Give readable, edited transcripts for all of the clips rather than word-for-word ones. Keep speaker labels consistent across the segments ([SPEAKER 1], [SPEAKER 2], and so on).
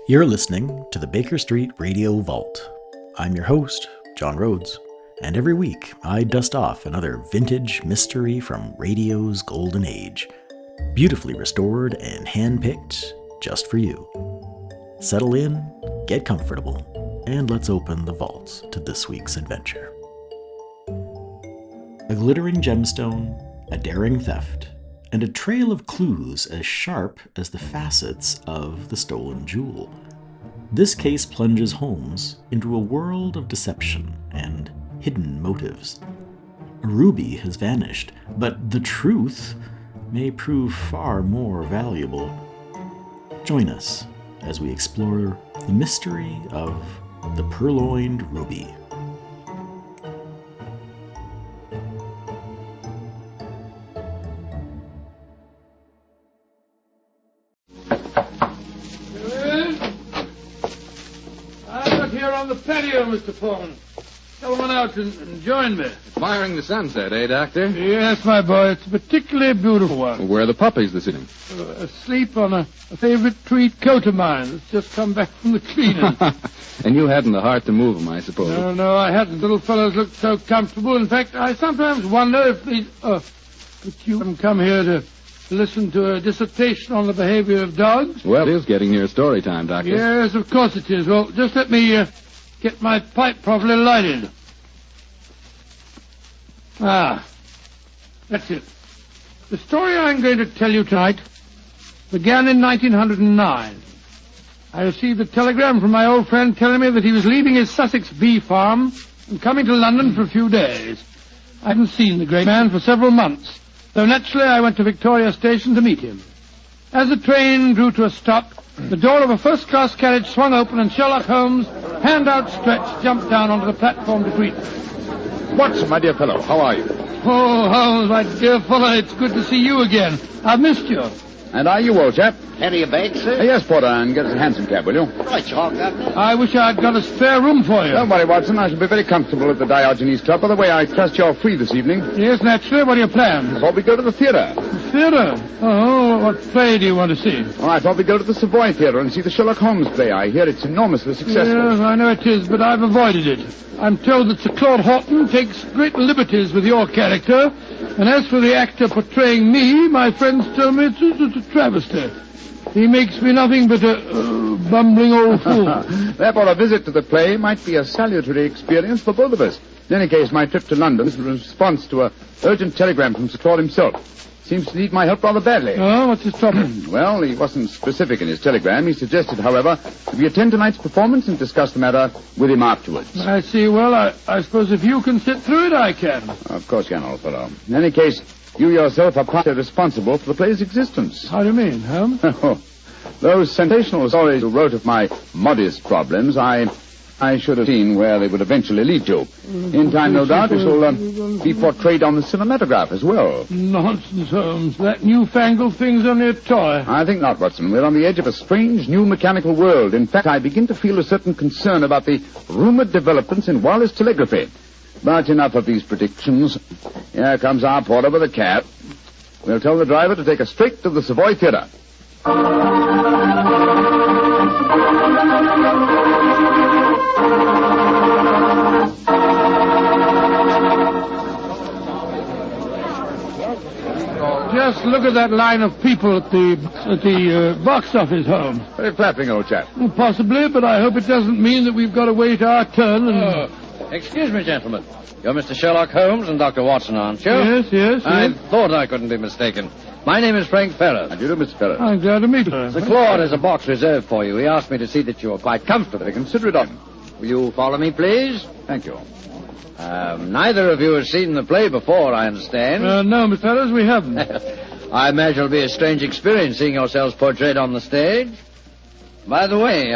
[SPEAKER 1] You're listening to the Baker Street Radio Vault. I'm your host, John Rhodes, and every week I dust off another vintage mystery from radio's golden age, beautifully restored and hand-picked just for you. Settle in, get comfortable, and let's open the vaults to this week's adventure. A glittering gemstone, a daring theft, and a trail of clues as sharp as the facets of the stolen jewel. This case plunges Holmes into a world of deception and hidden motives. A ruby has vanished, but the truth may prove far more valuable. Join us as we explore the mystery of the Purloined ruby.
[SPEAKER 2] Mr. Foreman. Come on out and join me.
[SPEAKER 3] Admiring the sunset, eh, Doctor?
[SPEAKER 2] Yes, my boy. It's a particularly beautiful one.
[SPEAKER 3] Well, where are the puppies this evening?
[SPEAKER 2] Asleep on a favorite tweed coat of mine that's just come back from the cleaning.
[SPEAKER 3] And you hadn't the heart to move them, I suppose.
[SPEAKER 2] No, I hadn't. Little fellows looked so comfortable. In fact, I sometimes wonder if these... but you haven't come here to listen to a dissertation on the behavior of dogs?
[SPEAKER 3] Well, it is getting near story time, Doctor.
[SPEAKER 2] Yes, of course it is. Well, just let me... get my pipe properly lighted. That's it. The story I'm going to tell you tonight began in 1909. I received a telegram from my old friend telling me that he was leaving his Sussex bee farm and coming to London for a few days. I hadn't seen the great man for several months, so naturally I went to Victoria Station to meet him. As the train drew to a stop, the door of a first-class carriage swung open and Sherlock Holmes, hand outstretched, jumped down onto the platform to greet me.
[SPEAKER 3] Watson, my dear fellow, how are you?
[SPEAKER 2] Oh, Holmes, my dear fellow, it's good to see you again. I've missed you.
[SPEAKER 3] And are you, old chap?
[SPEAKER 4] Any of bake, sir?
[SPEAKER 3] Yes, Porter, and get us a hansom cab, will you?
[SPEAKER 4] Right, you all got me.
[SPEAKER 2] I wish I'd got a spare room for you.
[SPEAKER 3] Don't worry, Watson. I shall be very comfortable at the Diogenes Club. By the way, I trust you're free this evening.
[SPEAKER 2] Yes, naturally. What are your plans?
[SPEAKER 3] I thought we'd go to the theatre.
[SPEAKER 2] The theatre? Oh, what play do you want to see?
[SPEAKER 3] Oh, I thought we'd go to the Savoy Theatre and see the Sherlock Holmes play. I hear it's enormously successful.
[SPEAKER 2] Yes, I know it is, but I've avoided it. I'm told that Sir Claude Horton takes great liberties with your character, and as for the actor portraying me, my friends tell me it's a travesty. He makes me nothing but a bumbling old fool.
[SPEAKER 3] Therefore, a visit to the play might be a salutary experience for both of us. In any case, my trip to London is in response to an urgent telegram from Sir Claude himself. Seems to need my help rather badly.
[SPEAKER 2] Oh, what's his trouble?
[SPEAKER 3] Well, he wasn't specific in his telegram. He suggested, however, that we attend tonight's performance and discuss the matter with him afterwards.
[SPEAKER 2] I see. Well, I suppose if you can sit through it, I can.
[SPEAKER 3] Of course you can, old fellow. In any case, you yourself are partly responsible for the play's existence.
[SPEAKER 2] How do you mean, Holmes?
[SPEAKER 3] Those sensational stories you wrote of my modest problems, I should have seen where they would eventually lead to. In time, no doubt, it shall be portrayed on the cinematograph as well.
[SPEAKER 2] Nonsense, Holmes. That newfangled thing's only a toy.
[SPEAKER 3] I think not, Watson. We're on the edge of a strange new mechanical world. In fact, I begin to feel a certain concern about the rumored developments in wireless telegraphy. But enough of these predictions. Here comes our porter with a cab. We'll tell the driver to take us straight to the Savoy Theatre.
[SPEAKER 2] Just look at that line of people at the box office, Holmes.
[SPEAKER 3] Very flattering, old chap.
[SPEAKER 2] Well, possibly, but I hope it doesn't mean that we've got to wait our turn and...
[SPEAKER 5] Excuse me, gentlemen. You're Mr. Sherlock Holmes and Dr. Watson, aren't you?
[SPEAKER 2] Yes.
[SPEAKER 5] I thought I couldn't be mistaken. My name is Frank Ferris.
[SPEAKER 3] How do you do, Mr. Ferris?
[SPEAKER 2] I'm glad to meet you.
[SPEAKER 5] Sir Claude has a box reserved for you. He asked me to see that you are quite comfortable.
[SPEAKER 3] Consider it on.
[SPEAKER 5] Will you follow me, please?
[SPEAKER 3] Thank you.
[SPEAKER 5] Neither of you has seen the play before, I understand.
[SPEAKER 2] No, Mr. Ferris, we haven't.
[SPEAKER 5] I imagine it'll be a strange experience seeing yourselves portrayed on the stage. By the way,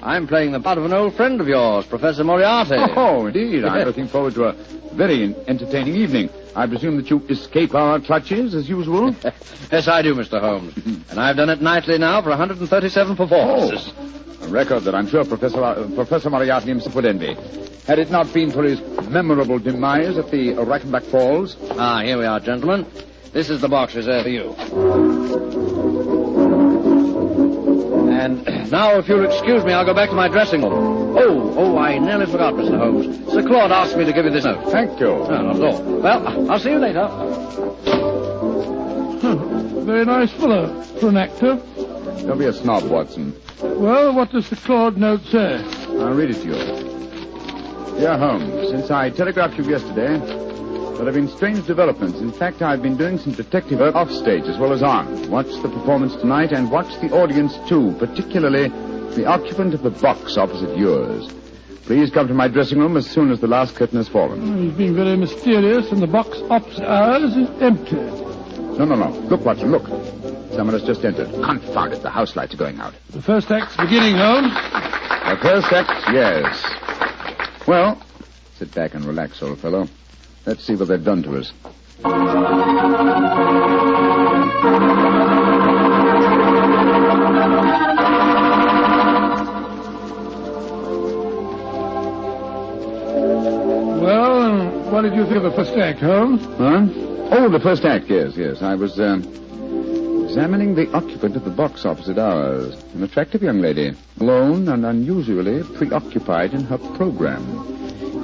[SPEAKER 5] I'm playing the part of an old friend of yours, Professor Moriarty.
[SPEAKER 3] Oh, indeed. I'm looking forward to a very entertaining evening. I presume that you escape our clutches, as usual?
[SPEAKER 5] Yes, I do, Mr. Holmes. And I've done it nightly now for 137 performances.
[SPEAKER 3] A record that I'm sure Professor Moriarty himself would envy. Had it not been for his memorable demise at the Reichenbach Falls.
[SPEAKER 5] Ah, here we are, gentlemen. This is the box reserved for you. And now, if you'll excuse me, I'll go back to my dressing room. Oh, I nearly forgot, Mr. Holmes. Sir Claude asked me to give you this note.
[SPEAKER 3] Thank you.
[SPEAKER 5] No, not at all. Well, I'll see you later.
[SPEAKER 2] Very nice fellow for an actor.
[SPEAKER 3] Don't be a snob, Watson.
[SPEAKER 2] Well, what does the Claude note say?
[SPEAKER 3] I'll read it to you. Dear Holmes, since I telegraphed you yesterday, there have been strange developments. In fact, I've been doing some detective work off stage as well as on. Watch the performance tonight and watch the audience too, particularly the occupant of the box opposite yours. Please come to my dressing room as soon as the last curtain has fallen.
[SPEAKER 2] He's being very mysterious, and the box opposite ours is empty.
[SPEAKER 3] No. Look, Watson, look. Someone has just entered. Confound it, the house lights are going out.
[SPEAKER 2] The first act's beginning, Holmes.
[SPEAKER 3] The first act, yes. Well, sit back and relax, old fellow. Let's see what they've done to us.
[SPEAKER 2] Well, what did you think of the first act, Holmes?
[SPEAKER 3] Huh? Oh, the first act, yes. I was, examining the occupant of the box opposite ours. An attractive young lady, alone and unusually preoccupied in her program.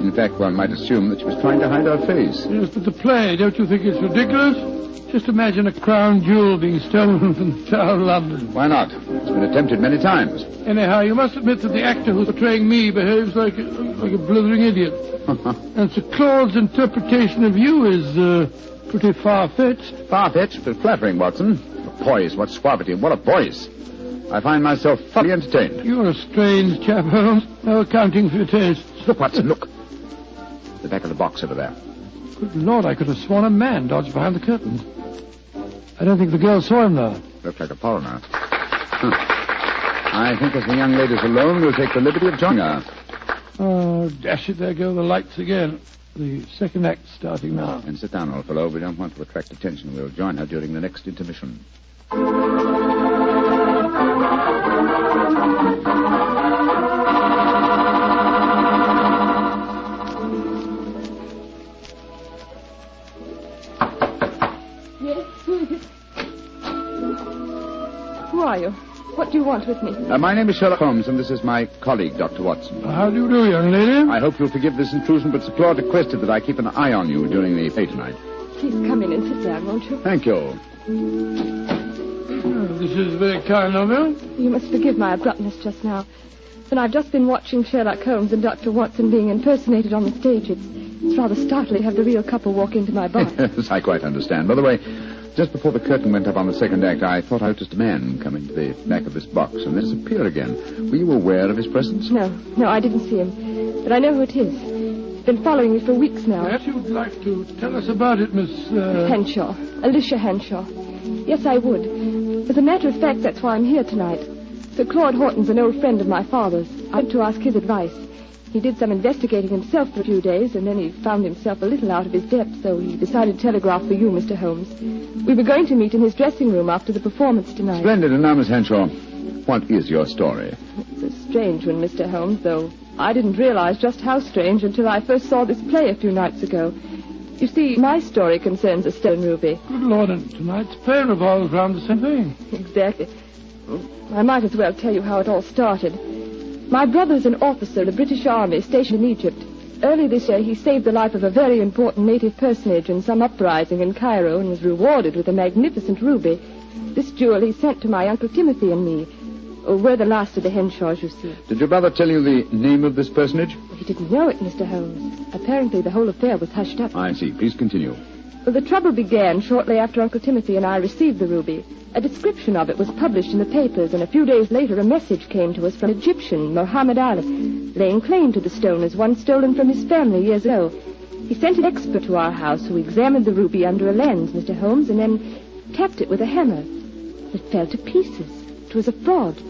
[SPEAKER 3] In fact, one might assume that she was trying to hide her face.
[SPEAKER 2] Yes, but the play, don't you think it's ridiculous? Just imagine a crown jewel being stolen from the Tower of London.
[SPEAKER 3] Why not? It's been attempted many times.
[SPEAKER 2] Anyhow, you must admit that the actor who's portraying me behaves like a blithering idiot. And Sir Claude's interpretation of you is pretty far-fetched.
[SPEAKER 3] Far-fetched, but flattering, Watson. What poise, what suavity, and what a voice. I find myself thoroughly entertained.
[SPEAKER 2] You're a strange chap, Holmes. No accounting for your tastes.
[SPEAKER 3] Look, Watson, look. The back of the box over there.
[SPEAKER 2] Good Lord, I could have sworn a man dodged behind the curtains. I don't think the girl saw him, though.
[SPEAKER 3] Looked like a foreigner. I think as the young lady's alone, we'll take the liberty of joining her.
[SPEAKER 2] Oh, dash it, there go the lights again. The second act's starting now.
[SPEAKER 3] And sit down, old fellow. We don't want to attract attention. We'll join her during the next intermission.
[SPEAKER 6] Who are you? What do you want with me?
[SPEAKER 3] My name is Sherlock Holmes, and this is my colleague, Dr. Watson.
[SPEAKER 2] How do you do, young lady?
[SPEAKER 3] I hope you'll forgive this intrusion, but Sir Claude requested that I keep an eye on you during the play tonight.
[SPEAKER 6] Please come in and sit down, won't you?
[SPEAKER 3] Thank you.
[SPEAKER 2] Oh, this is very kind of you.
[SPEAKER 6] You must forgive my abruptness just now. But I've just been watching Sherlock Holmes and Dr. Watson being impersonated on the stage. It's rather startling to have the real couple walk into my box.
[SPEAKER 3] Yes, I quite understand. By the way, just before the curtain went up on the second act, I thought I noticed a man come into the back of this box and then disappear again. Were you aware of his presence?
[SPEAKER 6] No, I didn't see him. But I know who it is. He's been following me for weeks now.
[SPEAKER 2] Perhaps you would like to tell us about it, Miss...
[SPEAKER 6] Henshaw. Alicia Henshaw. Yes, I would. As a matter of fact, that's why I'm here tonight. Sir Claude Horton's an old friend of my father's. I went to ask his advice. He did some investigating himself for a few days, and then he found himself a little out of his depth, so he decided to telegraph for you, Mr. Holmes. We were going to meet in his dressing room after the performance tonight.
[SPEAKER 3] Splendid. And now, Miss Henshaw, what is your story?
[SPEAKER 6] It's a strange one, Mr. Holmes, though I didn't realize just how strange until I first saw this play a few nights ago. You see, my story concerns a stone ruby.
[SPEAKER 2] Good Lord, and tonight's play revolves around the same thing.
[SPEAKER 6] Exactly. I might as well tell you how it all started. My brother's an officer of the British Army stationed in Egypt. Early this year, he saved the life of a very important native personage in some uprising in Cairo and was rewarded with a magnificent ruby. This jewel he sent to my Uncle Timothy and me. We're the last of the Henshaws, you see.
[SPEAKER 3] Did your brother tell you the name of this personage?
[SPEAKER 6] He didn't know it, Mr. Holmes. Apparently, the whole affair was hushed up.
[SPEAKER 3] I see. Please continue.
[SPEAKER 6] Well, the trouble began shortly after Uncle Timothy and I received the ruby. A description of it was published in the papers, and a few days later a message came to us from an Egyptian, Mohammed Ali, laying claim to the stone as one stolen from his family years ago. He sent an expert to our house who examined the ruby under a lens, Mr. Holmes, and then tapped it with a hammer. It fell to pieces. It was a fraud.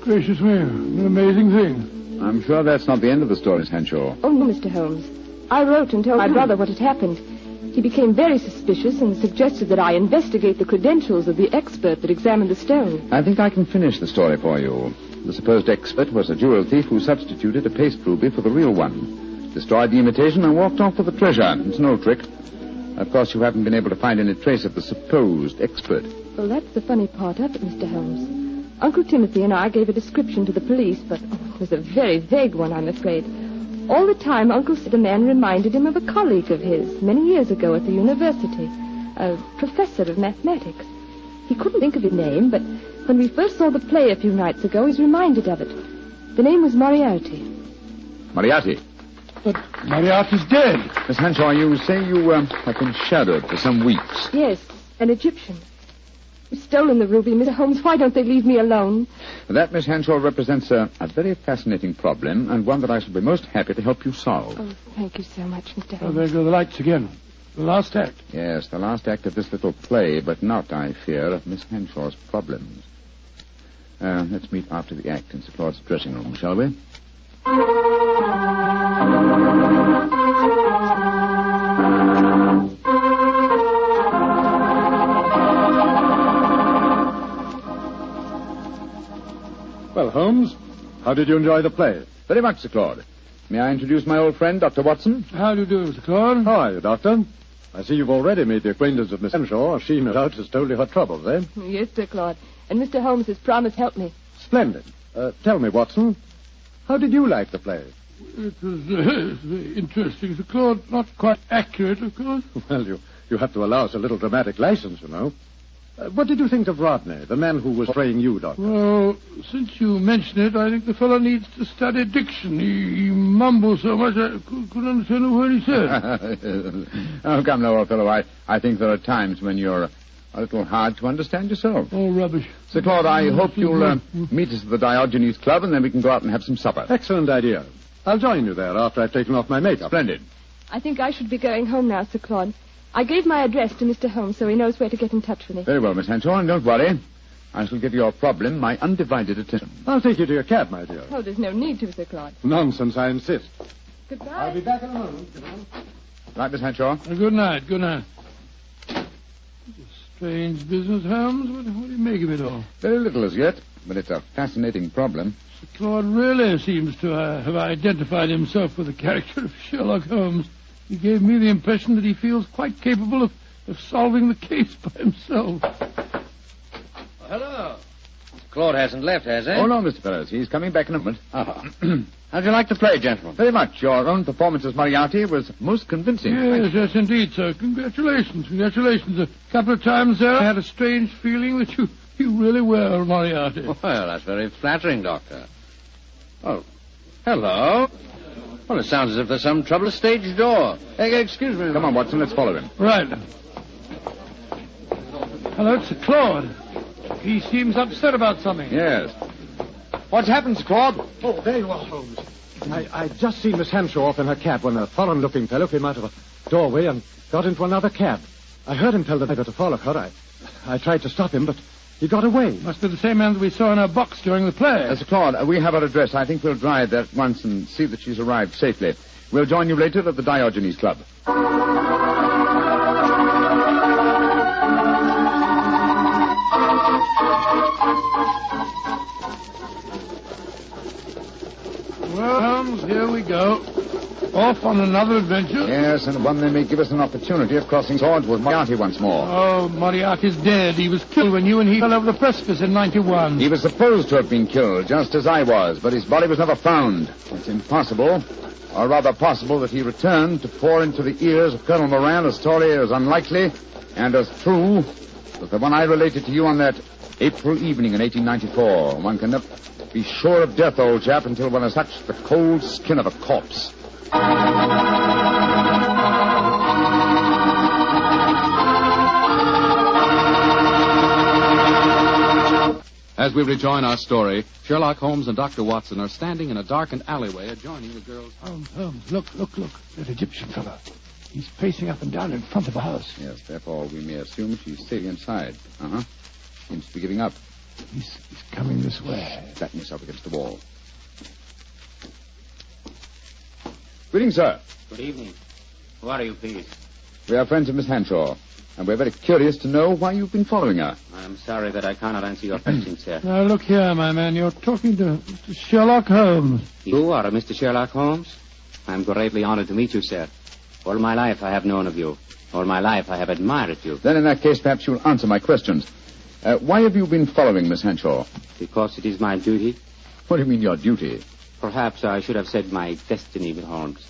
[SPEAKER 2] Gracious me, an amazing thing.
[SPEAKER 3] I'm sure that's not the end of the story, Miss Henshaw.
[SPEAKER 6] Oh, no, Mr. Holmes. I wrote and told my brother what had happened. He became very suspicious and suggested that I investigate the credentials of the expert that examined the stone.
[SPEAKER 3] I think I can finish the story for you. The supposed expert was a jewel thief who substituted a paste ruby for the real one, destroyed the imitation, and walked off with the treasure. It's no trick. Of course, you haven't been able to find any trace of the supposed expert.
[SPEAKER 6] Well, that's the funny part of it, Mr. Holmes. Uncle Timothy and I gave a description to the police, but it was a very vague one, I'm afraid. All the time, Uncle said the man reminded him of a colleague of his many years ago at the university, a professor of mathematics. He couldn't think of his name, but when we first saw the play a few nights ago, he was reminded of it. The name was Moriarty.
[SPEAKER 3] Moriarty?
[SPEAKER 2] But Moriarty's dead.
[SPEAKER 3] Miss Henshaw, you say you have been shadowed for some weeks.
[SPEAKER 6] Yes, an Egyptian. We've stolen the ruby, Mr. Holmes. Why don't they leave me alone?
[SPEAKER 3] That, Miss Henshaw, represents a very fascinating problem, and one that I shall be most happy to help you solve.
[SPEAKER 6] Oh, thank you so much, Mr.
[SPEAKER 2] Oh,
[SPEAKER 6] Holmes.
[SPEAKER 2] there go the lights again. The last act.
[SPEAKER 3] Yes, the last act of this little play, but not, I fear, of Miss Henshaw's problems. Let's meet after the act in Sir Claude's dressing room, shall we?
[SPEAKER 7] Well, Holmes, how did you enjoy the play?
[SPEAKER 3] Very much, Sir Claude. May I introduce my old friend, Dr. Watson?
[SPEAKER 2] How do you do, Mr. Claude?
[SPEAKER 7] How are you, Doctor? I see you've already made the acquaintance of Miss Henshaw. She, no doubt, has told you her troubles, eh?
[SPEAKER 6] Yes, Sir Claude. And Mr. Holmes has promised to help me.
[SPEAKER 7] Splendid. Tell me, Watson, how did you like the play?
[SPEAKER 2] It was very interesting, Sir Claude. Not quite accurate, of course.
[SPEAKER 7] Well, you have to allow us a little dramatic license, you know. What did you think of Rodney, the man who was portraying you, Doctor?
[SPEAKER 2] Well, since you mention it, I think the fellow needs to study diction. He mumbles so much I couldn't understand a word he said.
[SPEAKER 3] Oh, come now, old fellow. I think there are times when you're a little hard to understand yourself.
[SPEAKER 2] Oh, rubbish.
[SPEAKER 3] Sir Claude, I hope you'll meet us at the Diogenes Club, and then we can go out and have some supper.
[SPEAKER 7] Excellent idea. I'll join you there after I've taken off my makeup.
[SPEAKER 3] Splendid.
[SPEAKER 6] I think I should be going home now, Sir Claude. I gave my address to Mr. Holmes so he knows where to get in touch with me.
[SPEAKER 3] Very well, Miss Henshaw, and don't worry. I shall give your problem my undivided attention.
[SPEAKER 7] I'll take you to your cab, my dear.
[SPEAKER 6] Oh, there's no need to, Sir Claude.
[SPEAKER 7] Nonsense, I insist.
[SPEAKER 6] Goodbye.
[SPEAKER 7] I'll be back in a moment.
[SPEAKER 3] Right, Miss Henshaw?
[SPEAKER 2] Good night, good night. It's a strange business, Holmes. What do you make of it all?
[SPEAKER 3] Very little as yet, but it's a fascinating problem.
[SPEAKER 2] Sir Claude really seems to have identified himself with the character of Sherlock Holmes. He gave me the impression that he feels quite capable of solving the case by himself.
[SPEAKER 5] Hello. Claude hasn't left, has he?
[SPEAKER 3] Oh, no, Mr. Ferris. He's coming back in a moment.
[SPEAKER 5] How'd you like to play, gentlemen?
[SPEAKER 3] Very much. Your own performance as Moriarty was most convincing.
[SPEAKER 2] Yes, indeed, sir. Congratulations. A couple of times there, I had a strange feeling that you really were Moriarty.
[SPEAKER 5] Well, that's very flattering, Doctor. Oh, hello. Well, it sounds as if there's some trouble at stage door. Hey, excuse me.
[SPEAKER 3] Come on, Watson, let's follow him.
[SPEAKER 2] Right. Hello, it's Sir Claude. He seems upset about something.
[SPEAKER 3] Yes. What's happened, Sir Claude?
[SPEAKER 7] Oh, there you are, Holmes. I'd just seen Miss Henshaw off in her cab when a foreign-looking fellow came out of a doorway and got into another cab. I heard him tell the driver to follow her. I tried to stop him, but he got away.
[SPEAKER 2] Must be the same man that we saw in our box during the play.
[SPEAKER 3] Sir Claude, we have her address. I think we'll drive there at once and see that she's arrived safely. We'll join you later at the Diogenes Club.
[SPEAKER 2] Well, Holmes, here we go. Off on another adventure.
[SPEAKER 3] Yes, and one that may give us an opportunity of crossing swords with Moriarty once more.
[SPEAKER 2] Oh, Moriarty's dead. He was killed when you and he fell over the precipice in 91.
[SPEAKER 3] He was supposed to have been killed, just as I was, but his body was never found. It's impossible, or rather possible, that he returned to pour into the ears of Colonel Moran a story as unlikely and as true as the one I related to you on that April evening in 1894. One can never be sure of death, old chap, until one has touched the cold skin of a corpse.
[SPEAKER 8] As we rejoin our story, Sherlock Holmes and Dr. Watson are standing in a darkened alleyway adjoining the girl's house.
[SPEAKER 2] Holmes, look. That Egyptian fellow. He's pacing up and down in front of the house.
[SPEAKER 3] Yes, therefore we may assume she's sitting inside. Seems to be giving up.
[SPEAKER 2] He's coming this way.
[SPEAKER 3] Batten yourself against the wall. Greetings, sir.
[SPEAKER 4] Good evening. Who are you, please?
[SPEAKER 3] We are friends of Miss Henshaw, and we're very curious to know why you've been following her.
[SPEAKER 4] I'm sorry that I cannot answer your questions, sir.
[SPEAKER 2] Now, look here, my man. You're talking to Mr. Sherlock Holmes.
[SPEAKER 4] You are Mr. Sherlock Holmes? I'm greatly honored to meet you, sir. All my life I have known of you. All my life I have admired you.
[SPEAKER 3] Then in that case, perhaps you'll answer my questions. Why have you been following Miss Henshaw?
[SPEAKER 4] Because it is my duty.
[SPEAKER 3] What do you mean, your duty?
[SPEAKER 4] Perhaps I should have said my destiny with Holmes.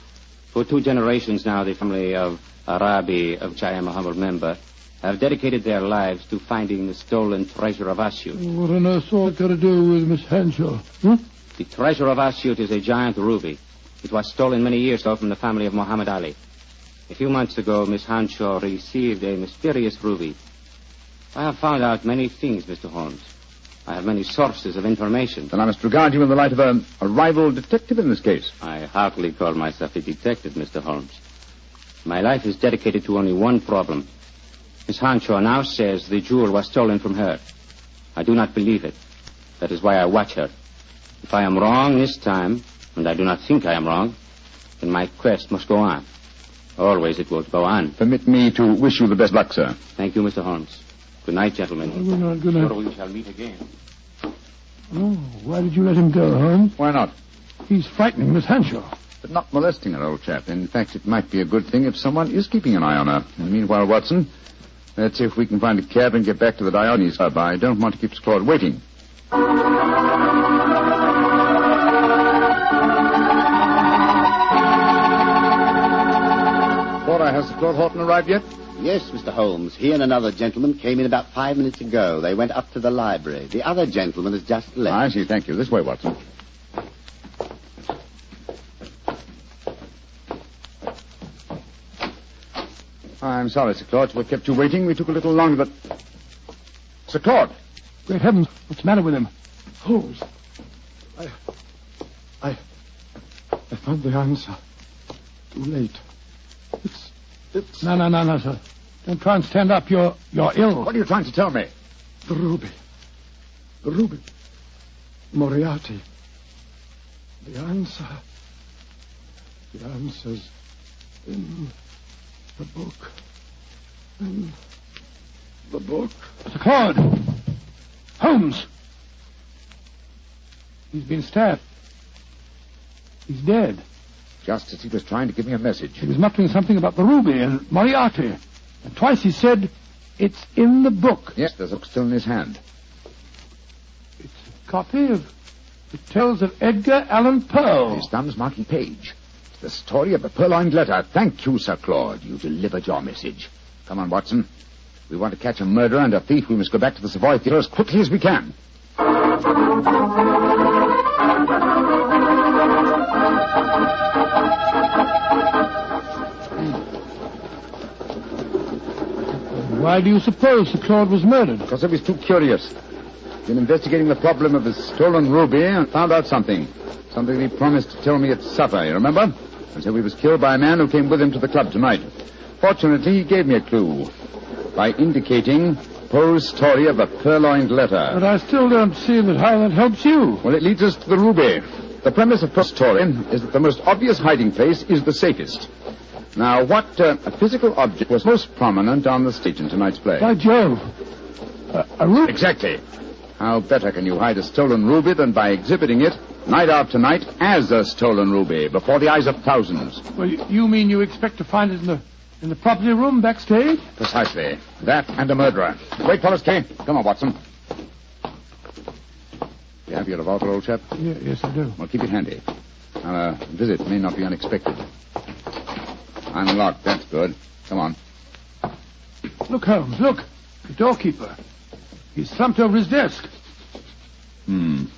[SPEAKER 4] For 2 generations now, the family of Arabi, of which I am a humble member, have dedicated their lives to finding the stolen treasure of Asyut.
[SPEAKER 2] What on earth's all got to do with Miss Henshaw?
[SPEAKER 4] The treasure of Asyut is a giant ruby. It was stolen many years ago from the family of Muhammad Ali. A few months ago, Miss Henshaw received a mysterious ruby. I have found out many things, Mr. Holmes. I have many sources of information.
[SPEAKER 3] Then I must regard you in the light of a rival detective in this case.
[SPEAKER 4] I heartily call myself a detective, Mr. Holmes. My life is dedicated to only one problem. Miss Henshaw now says the jewel was stolen from her. I do not believe it. That is why I watch her. If I am wrong this time, and I do not think I am wrong, then my quest must go on. Always it will go on.
[SPEAKER 3] Permit me to wish you the best luck, sir.
[SPEAKER 4] Thank you, Mr. Holmes. Good night, gentlemen.
[SPEAKER 2] Good night, good night.
[SPEAKER 4] Sure we shall meet again.
[SPEAKER 2] Oh, why did you let him go, Holmes?
[SPEAKER 3] Why not?
[SPEAKER 2] He's frightening Miss Henshaw.
[SPEAKER 3] But not molesting her, old chap. In fact, it might be a good thing if someone is keeping an eye on her. And meanwhile, Watson, let's see if we can find a cab and get back to the Diogenes Club. I don't want to keep Sir Claude waiting. Laura, has Sir Claude Horton arrived yet?
[SPEAKER 9] Yes, Mr. Holmes. He and another gentleman came in about 5 minutes ago. They went up to the library. The other gentleman has just left.
[SPEAKER 3] I see, thank you. This way, Watson. I'm sorry, Sir Claude, we kept you waiting. We took a little longer, but... Sir Claude!
[SPEAKER 2] Great heavens, what's the matter with him?
[SPEAKER 7] Holmes, I found the answer. Too late. It's...
[SPEAKER 2] No, sir. Don't try and stand up. You're ill.
[SPEAKER 3] What are you trying to tell me?
[SPEAKER 7] The ruby. Moriarty. The answer. The answer's in the book. In the book.
[SPEAKER 2] Sir Claude! Holmes! He's been stabbed. He's dead.
[SPEAKER 3] Just as he was trying to give me a message.
[SPEAKER 2] He was muttering something about the ruby and Moriarty. And twice he said, it's in the book.
[SPEAKER 3] Yes, there's a book still in his hand.
[SPEAKER 2] It's a copy of... It tells of Edgar Allan Poe.
[SPEAKER 3] His thumb's marking page. It's the story of the Purloined letter. Thank you, Sir Claude. You delivered your message. Come on, Watson. If we want to catch a murderer and a thief, we must go back to the Savoy Theatre as quickly as we can.
[SPEAKER 2] Why do you suppose Sir Claude was murdered?
[SPEAKER 3] Because I was too curious. Been investigating the problem of his stolen ruby and found out something. Something he promised to tell me at supper, you remember? And so he was killed by a man who came with him to the club tonight. Fortunately, he gave me a clue by indicating Poe's story of the Purloined letter.
[SPEAKER 2] But I still don't see how that helps you.
[SPEAKER 3] Well, it leads us to the ruby. The premise of Poe's story is that the most obvious hiding place is the safest. Now, what physical object was most prominent on the stage in tonight's play?
[SPEAKER 2] By Jove. A ruby.
[SPEAKER 3] Exactly. How better can you hide a stolen ruby than by exhibiting it night after night as a stolen ruby before the eyes of thousands?
[SPEAKER 2] Well, you mean you expect to find it in the property room backstage?
[SPEAKER 3] Precisely. That and a murderer. Wait, fellas, Kay. Come on, Watson. You have your revolver, old chap?
[SPEAKER 2] Yes, I do.
[SPEAKER 3] Well, keep it handy. Our visit may not be unexpected. Unlocked. That's good. Come on.
[SPEAKER 2] Look, Holmes, look. The doorkeeper. He's slumped over his desk.
[SPEAKER 3] Been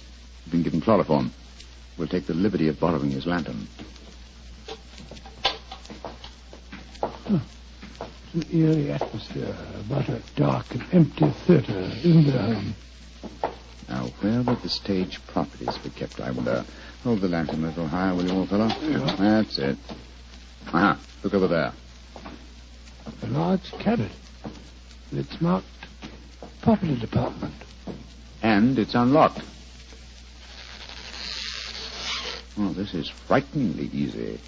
[SPEAKER 3] given chloroform. We'll take the liberty of borrowing his lantern.
[SPEAKER 2] It's an eerie atmosphere about a dark and empty theatre, isn't there, Holmes?
[SPEAKER 3] Now, where would the stage properties be kept, I wonder? Hold the lantern a little higher, will you, old fellow?
[SPEAKER 2] Yeah.
[SPEAKER 3] That's it. Aha, look over there.
[SPEAKER 2] A large cabinet. It's marked Property Department.
[SPEAKER 3] And it's unlocked. Oh, this is frighteningly easy.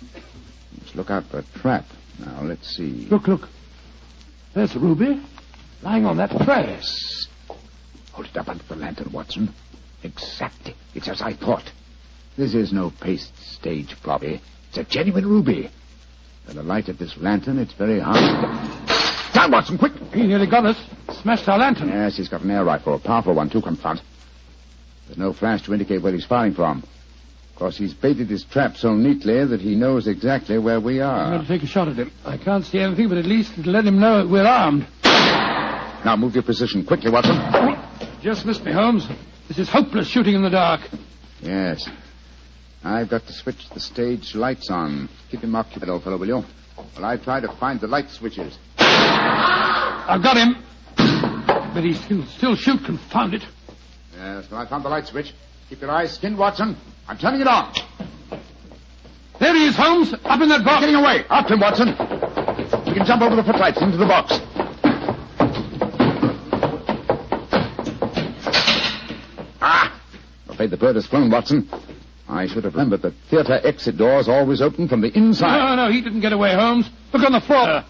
[SPEAKER 3] Let's look out for a trap. Now, let's see.
[SPEAKER 2] Look. There's the ruby, lying on that tray.
[SPEAKER 3] Hold it up under the lantern, Watson. Exactly. It's as I thought. This is no paste stage property. It's a genuine ruby. By the light of this lantern, it's very hard. Down, Watson, quick!
[SPEAKER 2] He nearly got us. smashed our lantern.
[SPEAKER 3] Yes, he's got an air rifle, a powerful one, too, confound. There's no flash to indicate where he's firing from. Of course, he's baited his trap so neatly that he knows exactly where we
[SPEAKER 2] I'm
[SPEAKER 3] are.
[SPEAKER 2] going to take a shot at him. I can't see anything, but at least it'll let him know that we're armed.
[SPEAKER 3] Now move your position quickly, Watson.
[SPEAKER 2] Just missed me, Holmes. This is hopeless shooting in the dark.
[SPEAKER 3] Yes. I've got to switch the stage lights on. Keep him occupied, old fellow, will you? While I try to find the light switches.
[SPEAKER 2] I've got him. But he can still shoot, confound it.
[SPEAKER 3] Yes, well, I found the light switch. Keep your eyes skinned, Watson. I'm turning it on.
[SPEAKER 2] There he is, Holmes, up in that box.
[SPEAKER 3] Getting away. After him, Watson. We can jump over the footlights into the box. I'm afraid the bird has flown, Watson. I should have remembered that theater exit doors always open from the inside.
[SPEAKER 2] No, he didn't get away, Holmes. Look on the floor.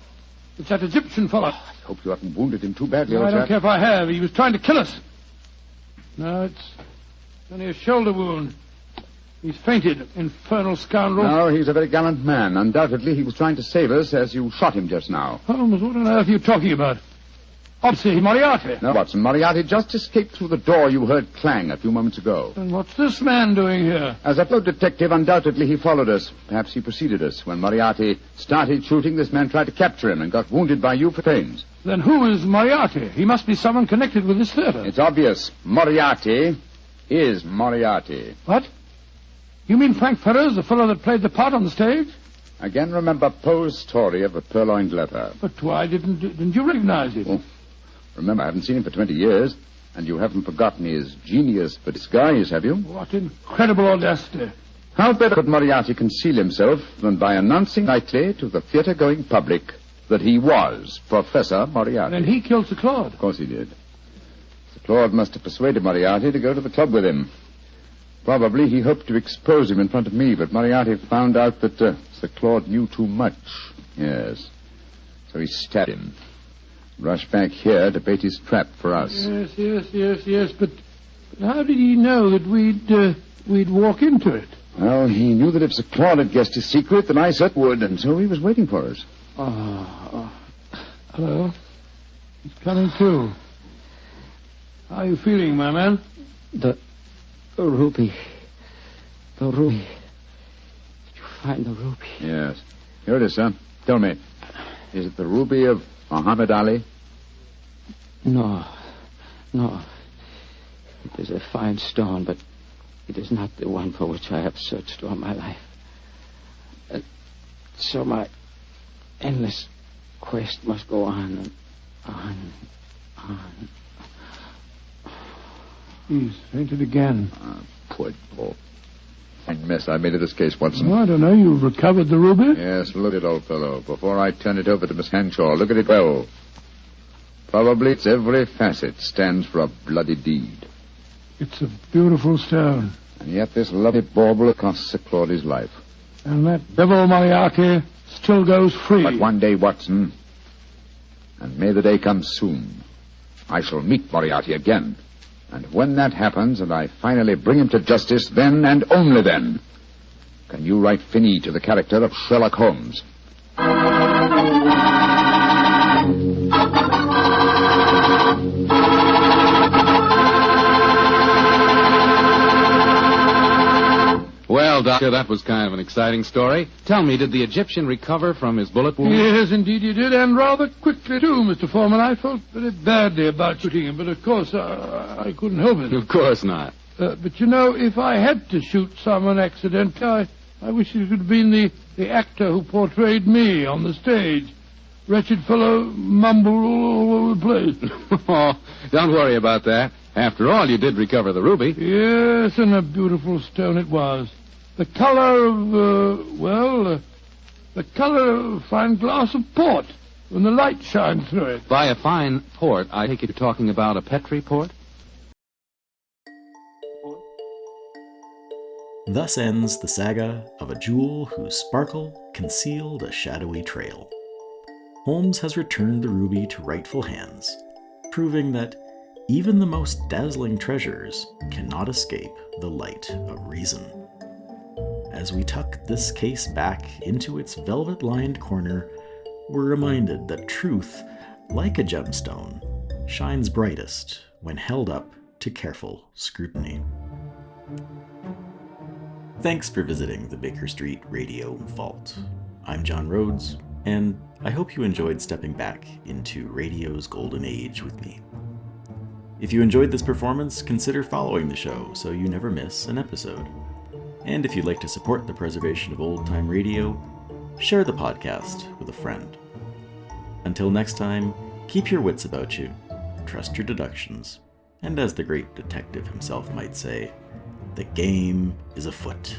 [SPEAKER 2] It's that Egyptian fellow.
[SPEAKER 3] I hope you haven't wounded him too badly,
[SPEAKER 2] No,
[SPEAKER 3] old
[SPEAKER 2] I don't
[SPEAKER 3] chap.
[SPEAKER 2] care if I have. He was trying to kill us. No, it's only a shoulder wound. He's fainted, infernal scoundrel.
[SPEAKER 3] No, he's a very gallant man. Undoubtedly, he was trying to save us as you shot him just now.
[SPEAKER 2] Holmes, what on earth are you talking about? Obviously, Moriarty.
[SPEAKER 3] No, Watson, Moriarty just escaped through the door you heard clang a few moments ago.
[SPEAKER 2] And what's this man doing here?
[SPEAKER 3] As a fellow detective, undoubtedly he followed us. Perhaps he preceded us. When Moriarty started shooting, this man tried to capture him and got wounded by you for pains.
[SPEAKER 2] Then who is Moriarty? He must be someone connected with this theater.
[SPEAKER 3] It's obvious. Moriarty is Moriarty.
[SPEAKER 2] What? You mean Frank Ferrers, the fellow that played the part on the stage?
[SPEAKER 3] Again, remember Poe's story of the Purloined letter.
[SPEAKER 2] But why didn't you recognize him?
[SPEAKER 3] Oh, remember, I haven't seen him for 20 years, and you haven't forgotten his genius for disguise, have you?
[SPEAKER 2] What incredible audacity.
[SPEAKER 3] How better could Moriarty conceal himself than by announcing nightly to the theater-going public that he was Professor Moriarty?
[SPEAKER 2] Then he killed Sir Claude.
[SPEAKER 3] Of course he did. Sir Claude must have persuaded Moriarty to go to the club with him. Probably he hoped to expose him in front of me, but Moriarty found out that Sir Claude knew too much. Yes. So he stabbed him. Rushed back here to bait his trap for us.
[SPEAKER 2] Yes. But how did he know that we'd walk into it?
[SPEAKER 3] Well, he knew that if Sir Claude had guessed his secret, then I certainly would, and so he was waiting for us.
[SPEAKER 2] Hello. He's coming too. How are you feeling, my man?
[SPEAKER 4] The ruby. The ruby. Did you find the ruby?
[SPEAKER 3] Yes. Here it is, sir. Tell me, is it the ruby of Muhammad Ali?
[SPEAKER 4] No. It is a fine stone, but it is not the one for which I have searched all my life. So my endless quest must go on and on.
[SPEAKER 2] He's fainted again.
[SPEAKER 3] Poor Paul. Fine mess I made of this case, Watson.
[SPEAKER 2] Oh, I don't know. You've recovered the ruby?
[SPEAKER 3] Yes, look at it, old fellow. Before I turn it over to Miss Hanshaw, look at it well. Probably its every facet stands for a bloody deed.
[SPEAKER 2] It's a beautiful stone.
[SPEAKER 3] And yet this lovely bauble cost Sir Claude his life.
[SPEAKER 2] And that devil Moriarty still goes free.
[SPEAKER 3] But one day, Watson, and may the day come soon, I shall meet Moriarty again. And when that happens and I finally bring him to justice, then and only then can you write fini to the character of Sherlock Holmes.
[SPEAKER 8] Well, Doctor, that was kind of an exciting story. Tell me, did the Egyptian recover from his bullet wound?
[SPEAKER 2] Yes, indeed he did, and rather quickly, too, Mr. Foreman. I felt very badly about shooting him, but of course I couldn't help it.
[SPEAKER 8] Of course not.
[SPEAKER 2] But, you know, if I had to shoot someone accidentally, I wish it could have been the actor who portrayed me on the stage. Wretched fellow mumbled all over the place.
[SPEAKER 8] Oh, don't worry about that. After all, you did recover the ruby.
[SPEAKER 2] Yes, and a beautiful stone it was. The color of, the color of a fine glass of port when the light shines through it.
[SPEAKER 8] By a fine port, I take it you're talking about a Petri port?
[SPEAKER 1] Thus ends the saga of a jewel whose sparkle concealed a shadowy trail. Holmes has returned the ruby to rightful hands, proving that even the most dazzling treasures cannot escape the light of reason. As we tuck this case back into its velvet-lined corner, we're reminded that truth, like a gemstone, shines brightest when held up to careful scrutiny. Thanks for visiting the Baker Street Radio Vault. I'm John Rhodes, and I hope you enjoyed stepping back into radio's golden age with me. If you enjoyed this performance, consider following the show so you never miss an episode. And if you'd like to support the preservation of old-time radio, share the podcast with a friend. Until next time, keep your wits about you, trust your deductions, and as the great detective himself might say, the game is afoot.